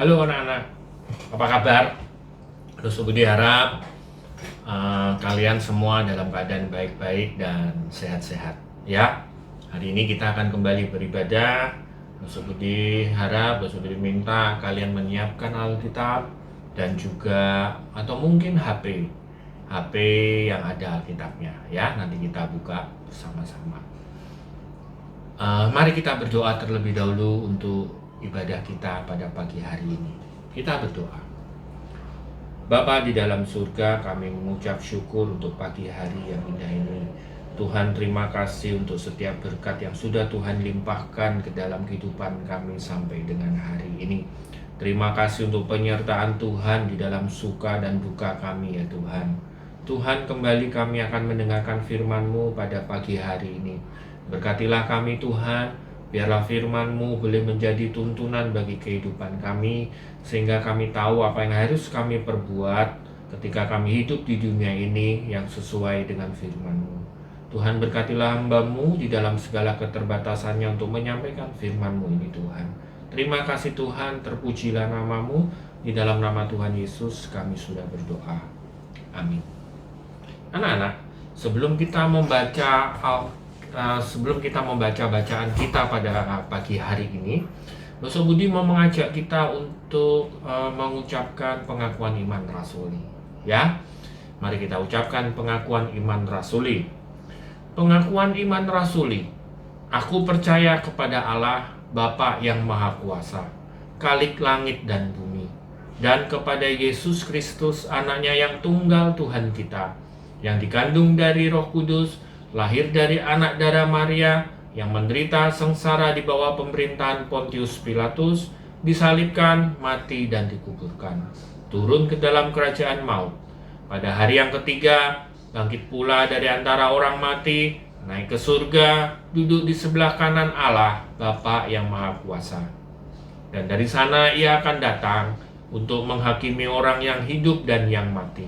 Halo anak-anak, apa kabar? Terus Budi harap kalian semua dalam keadaan baik-baik dan sehat-sehat ya. Hari ini kita akan kembali beribadah. Terus Budi harap, Terus Budi minta kalian menyiapkan Alkitab dan juga atau mungkin HP yang ada Alkitabnya ya. Nanti kita buka bersama-sama. Mari kita berdoa terlebih dahulu untuk ibadah kita pada pagi hari ini. Kita berdoa. Bapa di dalam surga, kami mengucap syukur untuk pagi hari yang indah ini. Tuhan, terima kasih untuk setiap berkat yang sudah Tuhan limpahkan ke dalam kehidupan kami sampai dengan hari ini. Terima kasih untuk penyertaan Tuhan di dalam suka dan duka kami ya Tuhan. Tuhan, kembali kami akan mendengarkan firman-Mu pada pagi hari ini. Berkatilah kami Tuhan, biarlah firman-Mu boleh menjadi tuntunan bagi kehidupan kami, sehingga kami tahu apa yang harus kami perbuat ketika kami hidup di dunia ini yang sesuai dengan firman-Mu. Tuhan, berkatilah hamba-Mu di dalam segala keterbatasannya untuk menyampaikan firman-Mu ini Tuhan. Terima kasih Tuhan, terpujilah nama-Mu. Di dalam nama Tuhan Yesus kami sudah berdoa. Amin. Anak-anak, sebelum kita membaca bacaan kita pada pagi hari ini, Dosa Budi mau mengajak kita untuk mengucapkan pengakuan iman rasuli. Ya, mari kita ucapkan pengakuan iman rasuli. Pengakuan iman rasuli. Aku percaya kepada Allah, Bapa yang Maha Kuasa, Khalik langit dan bumi, dan kepada Yesus Kristus, Anaknya yang tunggal Tuhan kita, yang dikandung dari Roh Kudus, lahir dari anak darah Maria, yang menderita sengsara di bawah pemerintahan Pontius Pilatus, disalibkan, mati dan dikuburkan, turun ke dalam kerajaan maut. Pada hari yang ketiga, bangkit pula dari antara orang mati, naik ke surga, duduk di sebelah kanan Allah, Bapa yang Maha Kuasa. Dan dari sana ia akan datang untuk menghakimi orang yang hidup dan yang mati.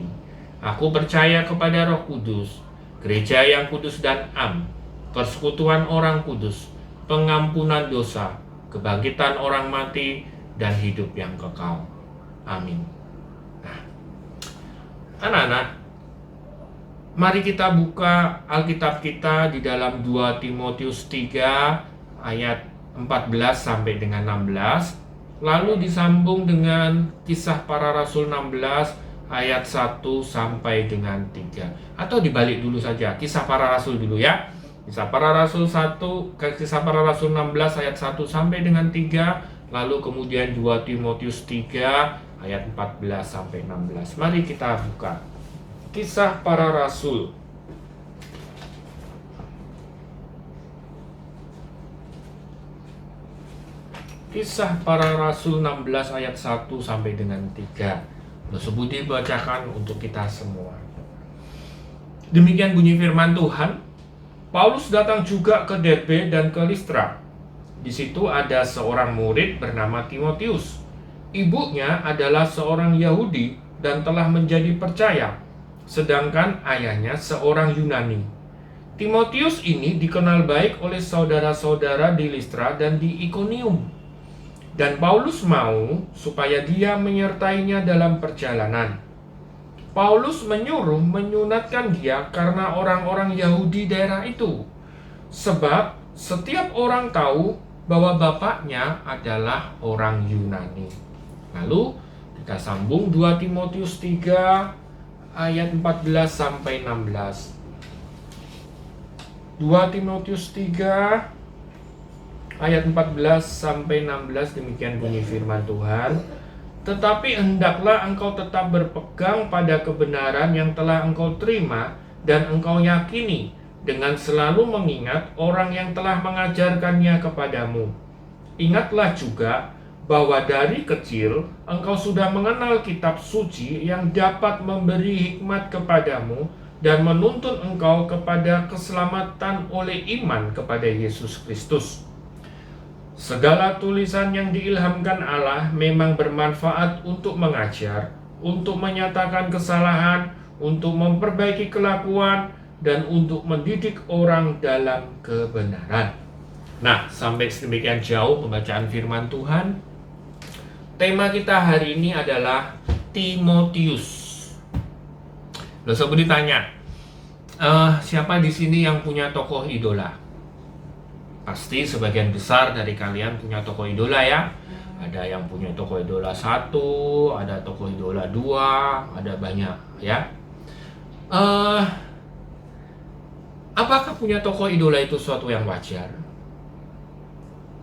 Aku percaya kepada Roh Kudus, gereja yang kudus dan am, persekutuan orang kudus, pengampunan dosa, kebangkitan orang mati, dan hidup yang kekal. Amin. Nah, anak-anak, mari kita buka Alkitab kita di dalam 2 Timotius 3 ayat 14 sampai dengan 16, lalu disambung dengan Kisah Para Rasul 16 ayat 1 sampai dengan 3. Atau dibalik dulu saja, Kisah Para Rasul dulu ya. Kisah Para Rasul 16 ayat 1 sampai dengan 3, lalu kemudian 2 Timotius 3 ayat 14 sampai 16. Mari kita buka Kisah Para Rasul. Kisah Para Rasul 16 ayat 1 sampai dengan 3. Dosa Budi bacakan untuk kita semua. Demikian bunyi firman Tuhan. Paulus datang juga ke Derbe dan ke Listra. Di situ ada seorang murid bernama Timotius. Ibunya adalah seorang Yahudi dan telah menjadi percaya, sedangkan ayahnya seorang Yunani. Timotius ini dikenal baik oleh saudara-saudara di Listra dan di Ikonium. Dan Paulus mau supaya dia menyertainya dalam perjalanan. Paulus menyunatkan dia karena orang-orang Yahudi daerah itu. Sebab setiap orang tahu bahwa bapaknya adalah orang Yunani. Lalu kita sambung 2 Timotius 3 ayat 14 sampai 16. 2 Timotius 3 ayat 14 sampai 16, demikian bunyi firman Tuhan. Tetapi hendaklah engkau tetap berpegang pada kebenaran yang telah engkau terima dan engkau yakini, dengan selalu mengingat orang yang telah mengajarkannya kepadamu. Ingatlah juga bahwa dari kecil engkau sudah mengenal kitab suci yang dapat memberi hikmat kepadamu dan menuntun engkau kepada keselamatan oleh iman kepada Yesus Kristus. Segala tulisan yang diilhamkan Allah memang bermanfaat untuk mengajar, untuk menyatakan kesalahan, untuk memperbaiki kelakuan, dan untuk mendidik orang dalam kebenaran. Nah, sampai sedemikian jauh pembacaan firman Tuhan. Tema kita hari ini adalah Timotius. Loh, Sob Budi tanya, siapa di sini yang punya tokoh idola? Pasti sebagian besar dari kalian punya tokoh idola ya. Ada yang punya tokoh idola 1, ada tokoh idola 2, ada banyak ya. Apakah punya tokoh idola itu suatu yang wajar?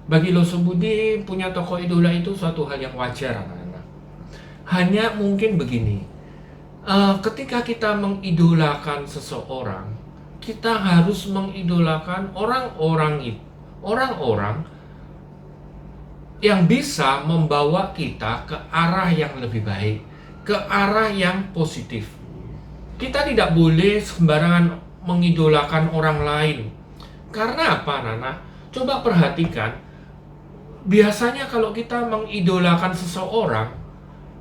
Bagi lo Sob Budi, punya tokoh idola itu suatu hal yang wajar, anak-anak. Hanya mungkin begini, ketika kita mengidolakan seseorang, kita harus mengidolakan orang-orang yang bisa membawa kita ke arah yang lebih baik, ke arah yang positif. Kita tidak boleh sembarangan mengidolakan orang lain. Karena apa, anak-anak? Coba perhatikan, biasanya kalau kita mengidolakan seseorang,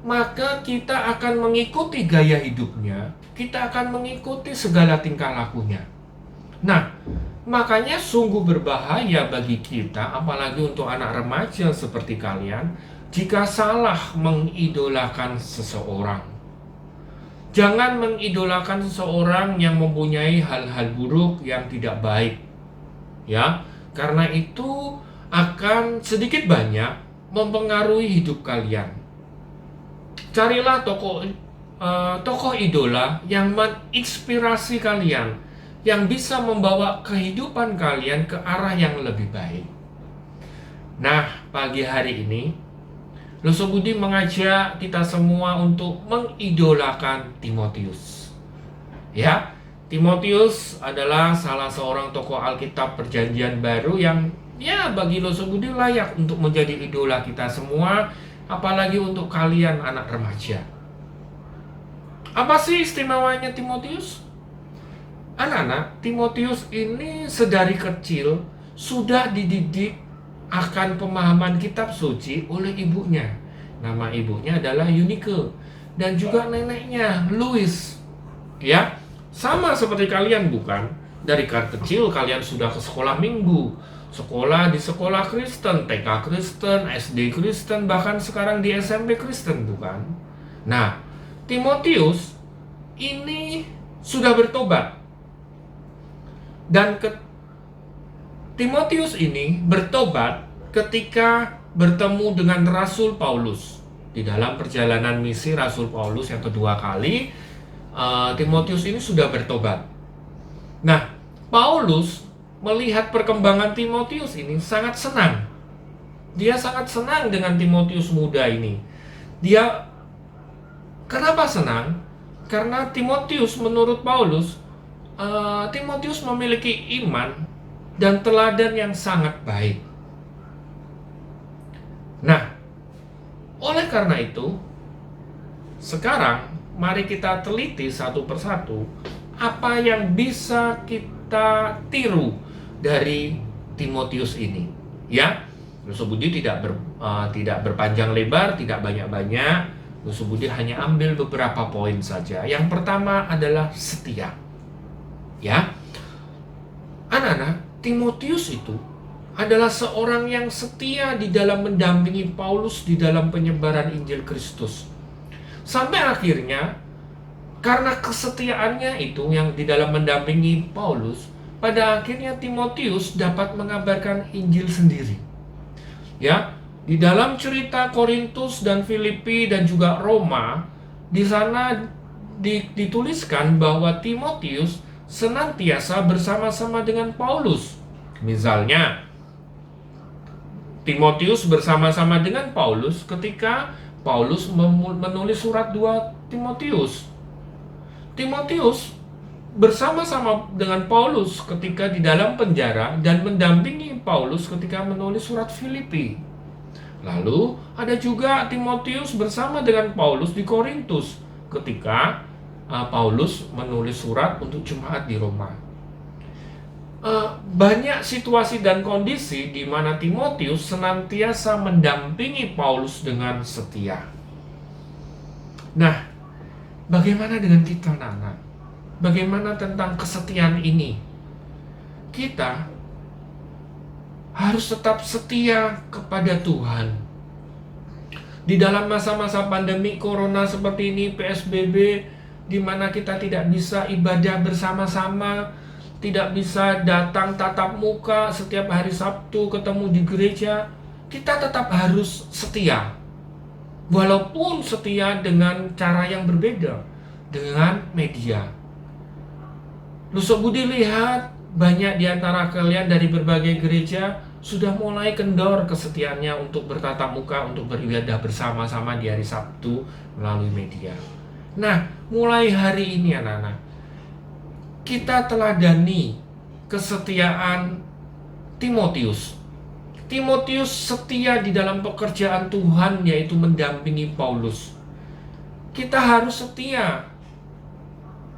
maka kita akan mengikuti gaya hidupnya, kita akan mengikuti segala tingkah lakunya. Nah, makanya sungguh berbahaya bagi kita, apalagi untuk anak remaja seperti kalian, jika salah mengidolakan seseorang. Jangan mengidolakan seseorang yang mempunyai hal-hal buruk yang tidak baik. Ya, karena itu akan sedikit banyak mempengaruhi hidup kalian. Carilah tokoh idola yang menginspirasi kalian, yang bisa membawa kehidupan kalian ke arah yang lebih baik. Nah, pagi hari ini Lo Sob Budi mengajak kita semua untuk mengidolakan Timotius. Ya, Timotius adalah salah seorang tokoh Alkitab Perjanjian Baru yang bagi Lo Sob Budi layak untuk menjadi idola kita semua, apalagi untuk kalian anak remaja. Apa sih istimewanya Timotius? Anak-anak, Timotius ini sedari kecil sudah dididik akan pemahaman kitab suci oleh ibunya. Nama ibunya adalah Eunike dan juga neneknya Louis. Ya, sama seperti kalian bukan? Dari kecil kalian sudah ke sekolah minggu, sekolah di sekolah Kristen, TK Kristen, SD Kristen, bahkan sekarang di SMP Kristen, bukan? Nah, Timotius ini sudah bertobat. Dan Timotius ini bertobat ketika bertemu dengan Rasul Paulus. Di dalam perjalanan misi Rasul Paulus yang kedua kali, Timotius ini sudah bertobat. Nah, Paulus melihat perkembangan Timotius ini sangat senang. Dia sangat senang dengan Timotius muda ini. Dia kenapa senang? Karena Timotius menurut Paulus, Timotius memiliki iman dan teladan yang sangat baik. Nah, oleh karena itu, sekarang mari kita teliti satu persatu apa yang bisa kita tiru dari Timotius ini. Ya, Lo Sob Budi tidak berpanjang lebar, tidak banyak-banyak. Lo Sob Budi hanya ambil beberapa poin saja. Yang pertama adalah setia. Ya, anak-anak, Timotius itu adalah seorang yang setia di dalam mendampingi Paulus di dalam penyebaran Injil Kristus. Sampai akhirnya, karena kesetiaannya itu yang di dalam mendampingi Paulus, pada akhirnya Timotius dapat mengabarkan Injil sendiri. Ya, di dalam cerita Korintus dan Filipi dan juga Roma, di sana dituliskan bahwa Timotius senantiasa bersama-sama dengan Paulus. Misalnya, Timotius bersama-sama dengan Paulus ketika Paulus menulis surat 2 Timotius. Timotius bersama-sama dengan Paulus ketika di dalam penjara dan mendampingi Paulus ketika menulis surat Filipi. Lalu ada juga Timotius bersama dengan Paulus di Korintus ketika Paulus menulis surat untuk jemaat di Roma. Banyak situasi dan kondisi di mana Timotius senantiasa mendampingi Paulus dengan setia. Nah, bagaimana dengan kita, anak-anak? Bagaimana tentang kesetiaan ini? Kita harus tetap setia kepada Tuhan. Di dalam masa-masa pandemi corona seperti ini, PSBB, di mana kita tidak bisa ibadah bersama-sama, tidak bisa datang tatap muka setiap hari Sabtu ketemu di gereja, kita tetap harus setia. Walaupun setia dengan cara yang berbeda, dengan media. Lusuk Budi lihat banyak di antara kalian dari berbagai gereja sudah mulai kendor kesetiaannya untuk bertatap muka, untuk beribadah bersama-sama di hari Sabtu melalui media. Nah, mulai hari ini anak-anak, kita teladani kesetiaan Timotius. Timotius setia di dalam pekerjaan Tuhan, yaitu mendampingi Paulus. Kita harus setia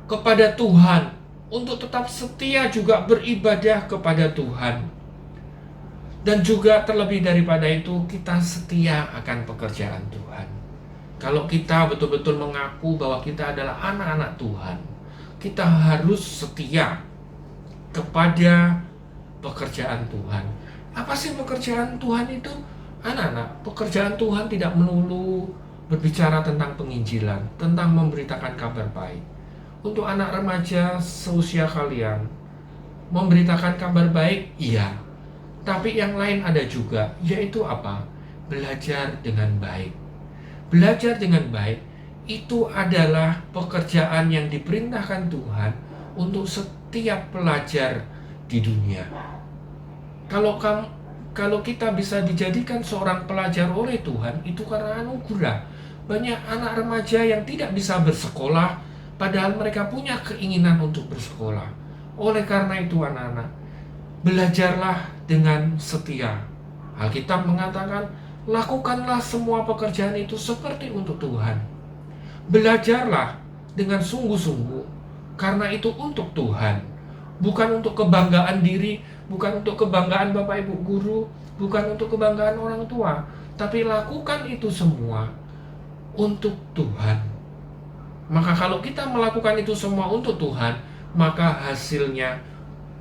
kepada Tuhan, untuk tetap setia juga beribadah kepada Tuhan. Dan juga terlebih daripada itu, kita setia akan pekerjaan Tuhan. Kalau kita betul-betul mengaku bahwa kita adalah anak-anak Tuhan, kita harus setia kepada pekerjaan Tuhan. Apa sih pekerjaan Tuhan itu? Anak-anak, pekerjaan Tuhan tidak melulu berbicara tentang penginjilan, tentang memberitakan kabar baik. Untuk anak remaja seusia kalian, memberitakan kabar baik, iya. Tapi yang lain ada juga, yaitu apa? Belajar dengan baik. Belajar dengan baik itu adalah pekerjaan yang diperintahkan Tuhan untuk setiap pelajar di dunia. Kalau kita bisa dijadikan seorang pelajar oleh Tuhan, itu karena anugerah. Banyak anak remaja yang tidak bisa bersekolah, padahal mereka punya keinginan untuk bersekolah. Oleh karena itu anak-anak, belajarlah dengan setia. Alkitab mengatakan, lakukanlah semua pekerjaan itu seperti untuk Tuhan. Belajarlah dengan sungguh-sungguh, karena itu untuk Tuhan. Bukan untuk kebanggaan diri, bukan untuk kebanggaan Bapak Ibu Guru, bukan untuk kebanggaan orang tua, tapi lakukan itu semua untuk Tuhan. Maka kalau kita melakukan itu semua untuk Tuhan, maka hasilnya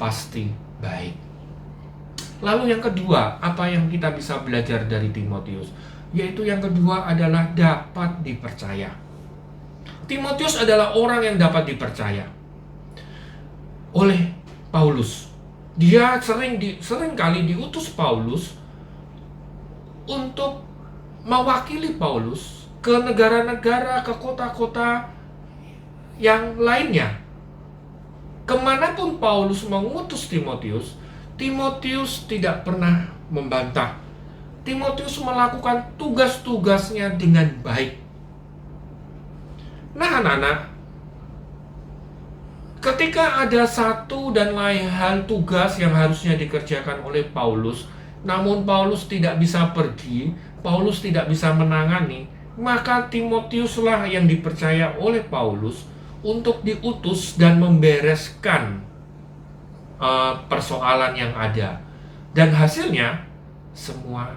pasti baik. Lalu yang kedua, apa yang kita bisa belajar dari Timotius? Yaitu yang kedua adalah dapat dipercaya. Timotius adalah orang yang dapat dipercaya oleh Paulus. Dia sering kali diutus Paulus untuk mewakili Paulus ke negara-negara, ke kota-kota yang lainnya. Kemanapun Paulus mengutus Timotius, Timotius tidak pernah membantah. Timotius melakukan tugas-tugasnya dengan baik. Nah anak-anak, ketika ada satu dan lain hal tugas yang harusnya dikerjakan oleh Paulus, namun Paulus tidak bisa pergi, Paulus tidak bisa menangani, maka Timotiuslah yang dipercaya oleh Paulus untuk diutus dan membereskan persoalan yang ada. Dan hasilnya semua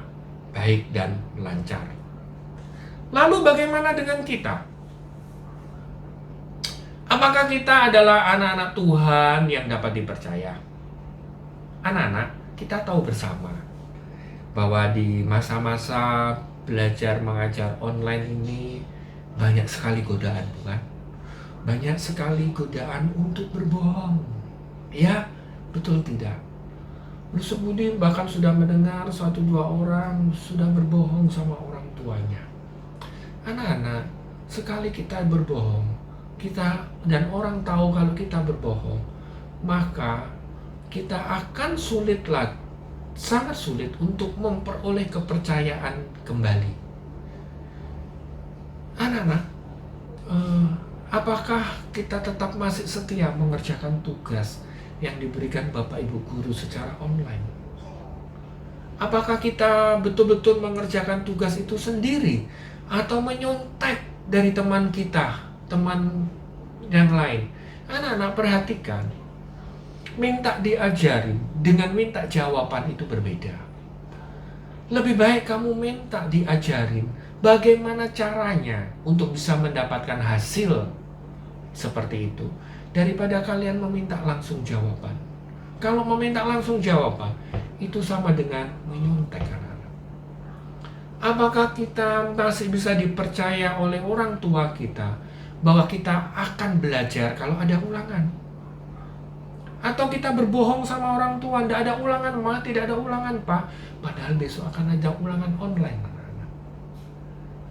baik dan lancar. Lalu bagaimana dengan kita? Apakah kita adalah anak-anak Tuhan yang dapat dipercaya? Anak-anak, kita tahu bersama bahwa di masa-masa belajar mengajar online ini banyak sekali godaan, bukan? Banyak sekali godaan untuk berbohong. Ya, betul tidak? Lusuk Budi bahkan sudah mendengar 1-2 orang sudah berbohong sama orang tuanya. Anak-anak, sekali kita berbohong, kita dan orang tahu kalau kita berbohong, maka kita akan sangat sulit untuk memperoleh kepercayaan kembali. Anak-anak, apakah kita tetap masih setia mengerjakan tugas yang diberikan Bapak Ibu Guru secara online? Apakah kita betul-betul mengerjakan tugas itu sendiri atau menyontek dari teman kita, teman yang lain? Anak-anak perhatikan, minta diajarin dengan minta jawaban itu berbeda. Lebih baik kamu minta diajarin bagaimana caranya untuk bisa mendapatkan hasil seperti itu, daripada kalian meminta langsung jawaban. Kalau meminta langsung jawaban, itu sama dengan menyontek anak-anak. Apakah kita masih bisa dipercaya oleh orang tua kita bahwa kita akan belajar kalau ada ulangan? Atau kita berbohong sama orang tua, tidak ada ulangan, Ma, tidak ada ulangan, Pak. Padahal besok akan ada ulangan online, anak-anak.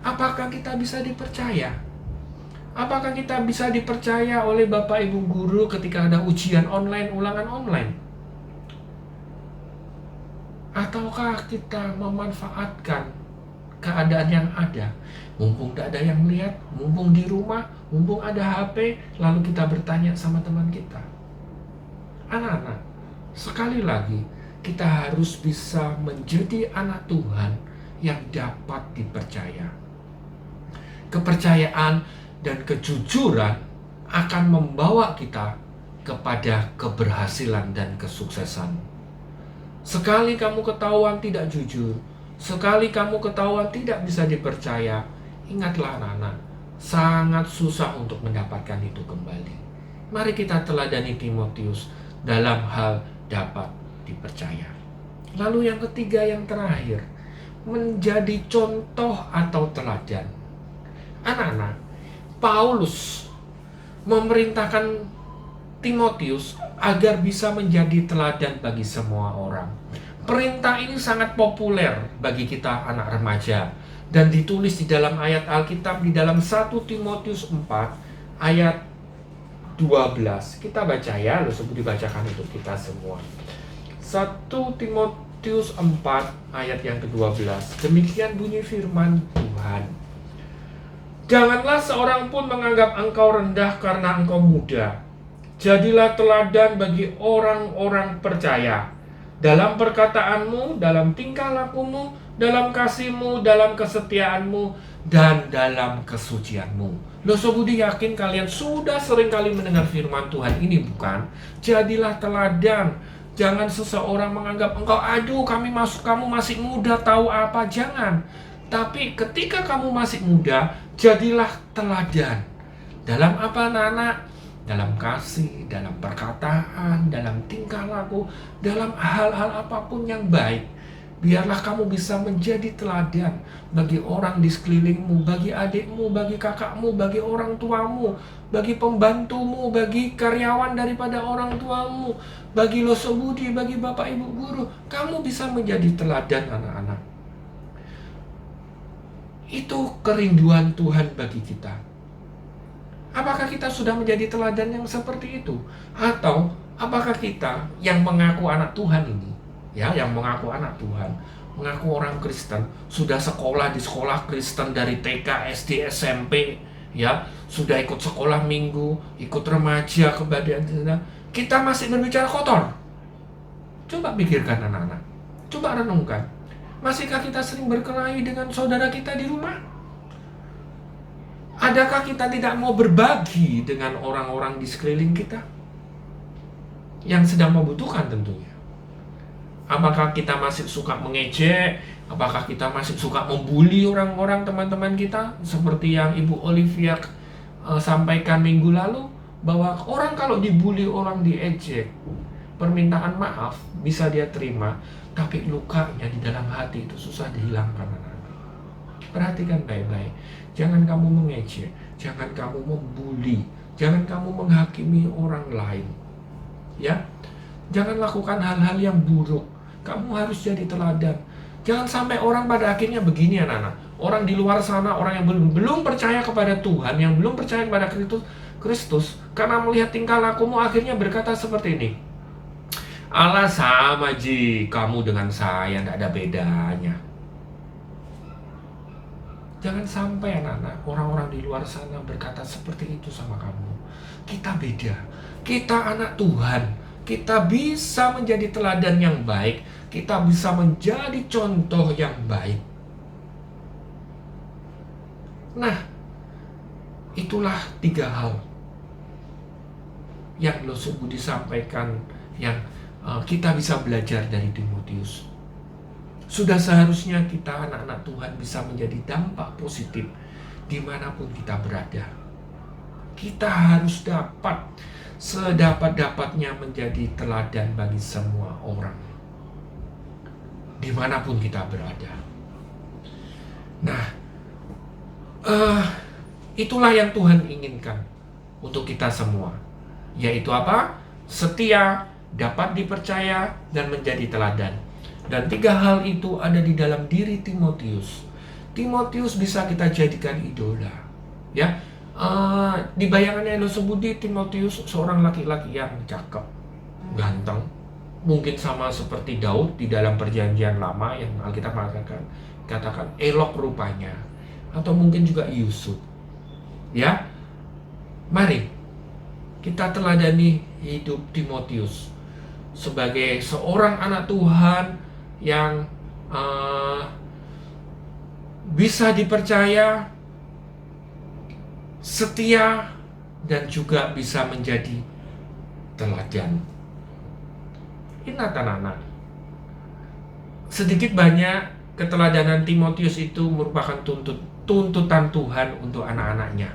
Apakah kita bisa dipercaya? Apakah kita bisa dipercaya oleh Bapak Ibu guru ketika ada ujian online, ulangan online? Ataukah kita memanfaatkan keadaan yang ada, mumpung tidak ada yang melihat, mumpung di rumah, mumpung ada HP, lalu kita bertanya sama teman kita? Anak-anak, sekali lagi, kita harus bisa menjadi anak Tuhan yang dapat dipercaya. Kepercayaan dan kejujuran akan membawa kita kepada keberhasilan dan kesuksesan. Sekali kamu ketahuan tidak jujur, sekali kamu ketahuan tidak bisa dipercaya, ingatlah anak-anak, sangat susah untuk mendapatkan itu kembali. Mari kita teladani Timotius dalam hal dapat dipercaya. Lalu yang ketiga, yang terakhir, menjadi contoh atau teladan. Anak-anak, Paulus memerintahkan Timotius agar bisa menjadi teladan bagi semua orang. Perintah ini sangat populer bagi kita anak remaja dan ditulis di dalam ayat Alkitab di dalam 1 Timotius 4 ayat 12. Kita baca ya, sebelum dibacakan untuk kita semua. 1 Timotius 4 ayat yang ke-12. Demikian bunyi firman Tuhan. Janganlah seorang pun menganggap engkau rendah karena engkau muda. Jadilah teladan bagi orang-orang percaya dalam perkataanmu, dalam tingkah lakumu, dalam kasihmu, dalam kesetiaanmu, dan dalam kesucianmu. Loh, Sobudi yakin kalian sudah sering kali mendengar firman Tuhan ini, bukan? Jadilah teladan. Jangan seseorang menganggap engkau, aduh kamu masih muda, tahu apa. Jangan. Tapi ketika kamu masih muda, jadilah teladan. Dalam apa, anak-anak? Dalam kasih, dalam perkataan, dalam tingkah laku, dalam hal-hal apapun yang baik. Biarlah kamu bisa menjadi teladan bagi orang di sekelilingmu, bagi adikmu, bagi kakakmu, bagi orang tuamu, bagi pembantumu, bagi karyawan daripada orang tuamu, bagi losobudi, bagi bapak ibu guru. Kamu bisa menjadi teladan, anak-anak. Itu kerinduan Tuhan bagi kita. Apakah kita sudah menjadi teladan yang seperti itu? Atau apakah kita yang mengaku anak Tuhan ini, ya, yang mengaku anak Tuhan, mengaku orang Kristen, sudah sekolah di sekolah Kristen dari TK, SD, SMP, ya, sudah ikut sekolah minggu, ikut remaja, kebadaan, kita masih berbicara kotor? Coba pikirkan anak-anak, coba renungkan. Masihkah kita sering berkelahi dengan saudara kita di rumah? Adakah kita tidak mau berbagi dengan orang-orang di sekeliling kita yang sedang membutuhkan tentunya? Apakah kita masih suka mengejek? Apakah kita masih suka membuli orang-orang, teman-teman kita? Seperti yang Ibu Olivia sampaikan minggu lalu, bahwa orang kalau dibuli, orang diejek, permintaan maaf bisa dia terima, tapi lukanya di dalam hati itu susah dihilangkan. Perhatikan baik-baik. Jangan kamu mengejek, jangan kamu membuli, jangan kamu menghakimi orang lain. Ya, jangan lakukan hal-hal yang buruk. Kamu harus jadi teladan. Jangan sampai orang pada akhirnya begini, anak-anak. Orang di luar sana, orang yang belum percaya kepada Tuhan, yang belum percaya kepada Kristus, karena melihat tingkah lakumu akhirnya berkata seperti ini. Allah sama ji, kamu dengan saya tidak ada bedanya. Jangan sampai anak-anak, orang-orang di luar sana berkata seperti itu sama kamu. Kita beda. Kita anak Tuhan. Kita bisa menjadi teladan yang baik. Kita bisa menjadi contoh yang baik. Nah, itulah 3 hal yang Budi sampaikan, yang kita bisa belajar dari Timotius. Sudah seharusnya kita anak-anak Tuhan bisa menjadi dampak positif dimanapun kita berada. Kita harus dapat sedapat-dapatnya menjadi teladan bagi semua orang dimanapun kita berada. Nah, itulah yang Tuhan inginkan untuk kita semua, yaitu apa? Setia, dapat dipercaya, dan menjadi teladan. Dan 3 hal itu ada di dalam diri Timotius. Timotius bisa kita jadikan idola, ya. Di bayangannya Elo Budi, Timotius seorang laki-laki yang cakep, ganteng, mungkin sama seperti Daud di dalam Perjanjian Lama yang Alkitab katakan elok rupanya, atau mungkin juga Yusuf. Ya, mari kita teladani hidup Timotius sebagai seorang anak Tuhan yang bisa dipercaya, setia, dan juga bisa menjadi teladan. Ingat anak-anak, sedikit banyak keteladanan Timotius itu merupakan tuntutan Tuhan untuk anak-anaknya.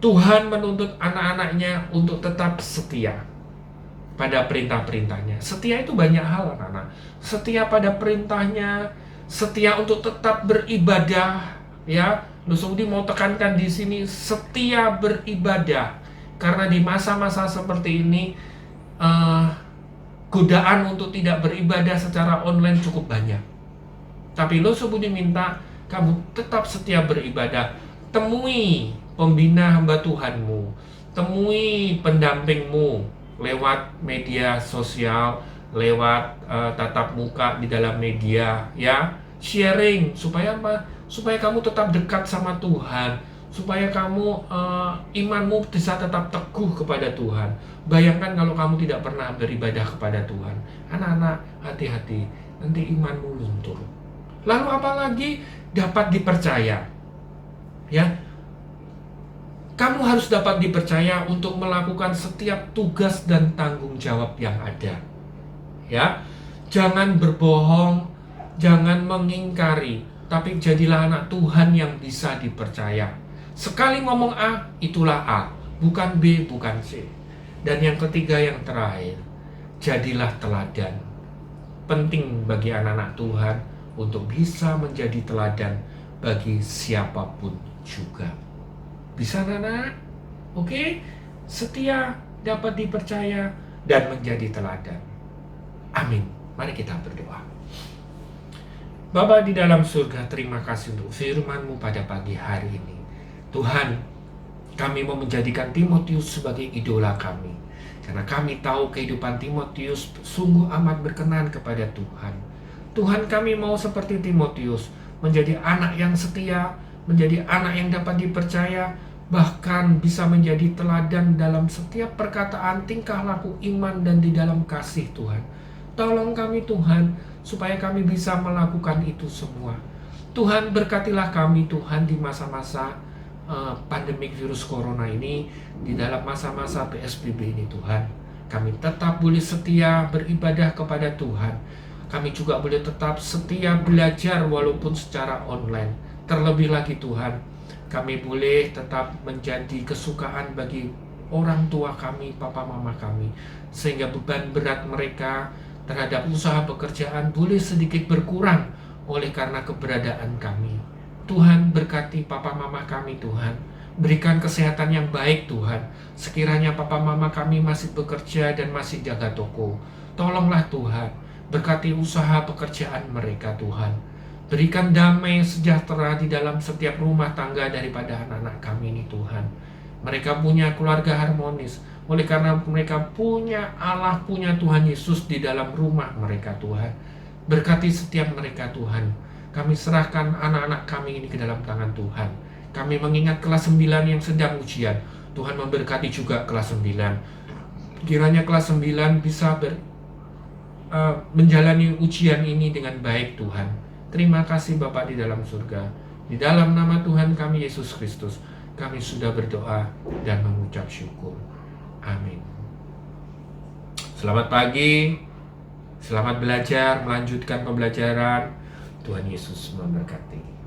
Tuhan menuntut anak-anaknya untuk tetap setia pada perintah-perintahnya. Setia itu banyak hal, anak-anak. Setia pada perintahnya, setia untuk tetap beribadah, ya. Nusudi mau tekankan di sini, setia beribadah. Karena di masa-masa seperti ini, godaan untuk tidak beribadah secara online cukup banyak. Tapi Nusudi minta kamu tetap setia beribadah. Temui pembina hamba Tuhanmu, temui pendampingmu lewat media sosial, lewat tatap muka di dalam media, ya. Sharing supaya apa? Supaya kamu tetap dekat sama Tuhan, supaya kamu imanmu bisa tetap teguh kepada Tuhan. Bayangkan kalau kamu tidak pernah beribadah kepada Tuhan. Anak-anak, hati-hati, nanti imanmu luntur. Lalu apalagi dapat dipercaya, ya. Kamu harus dapat dipercaya untuk melakukan setiap tugas dan tanggung jawab yang ada, ya. Jangan berbohong, jangan mengingkari, tapi jadilah anak Tuhan yang bisa dipercaya. Sekali ngomong A, itulah A, bukan B, bukan C. Dan yang ketiga, yang terakhir, jadilah teladan. Penting bagi anak-anak Tuhan untuk bisa menjadi teladan bagi siapapun juga. Bisa, anak-anak? Oke? Setia, dapat dipercaya, dan menjadi teladan. Amin. Mari kita berdoa. Bapa di dalam surga, terima kasih untuk firman-Mu pada pagi hari ini. Tuhan, kami mau menjadikan Timotius sebagai idola kami. Karena kami tahu kehidupan Timotius sungguh amat berkenan kepada Tuhan. Tuhan, kami mau seperti Timotius, menjadi anak yang setia, menjadi anak yang dapat dipercaya, bahkan bisa menjadi teladan dalam setiap perkataan, tingkah laku, iman, dan di dalam kasih Tuhan. Tolong kami Tuhan, supaya kami bisa melakukan itu semua. Tuhan, berkatilah kami Tuhan di masa-masa pandemik virus corona ini, di dalam masa-masa PSBB ini Tuhan. Kami tetap boleh setia beribadah kepada Tuhan. Kami juga boleh tetap setia belajar walaupun secara online. Terlebih lagi Tuhan, kami boleh tetap menjadi kesukaan bagi orang tua kami, papa mama kami, sehingga beban berat mereka terhadap usaha pekerjaan boleh sedikit berkurang oleh karena keberadaan kami. Tuhan, berkati papa mama kami Tuhan. Berikan kesehatan yang baik Tuhan. Sekiranya papa mama kami masih bekerja dan masih jaga toko, tolonglah Tuhan. Berkati usaha pekerjaan mereka Tuhan. Berikan damai sejahtera di dalam setiap rumah tangga daripada anak-anak kami ini Tuhan. Mereka punya keluarga harmonis, oleh karena mereka punya Allah, punya Tuhan Yesus di dalam rumah mereka Tuhan. Berkati setiap mereka Tuhan. Kami serahkan anak-anak kami ini ke dalam tangan Tuhan. Kami mengingat kelas 9 yang sedang ujian. Tuhan memberkati juga kelas 9. Kiranya kelas 9 bisa menjalani ujian ini dengan baik Tuhan. Terima kasih Bapa di dalam surga. Di dalam nama Tuhan kami Yesus Kristus, kami sudah berdoa dan mengucap syukur. Amin. Selamat pagi, selamat belajar, melanjutkan pembelajaran. Tuhan Yesus memberkati.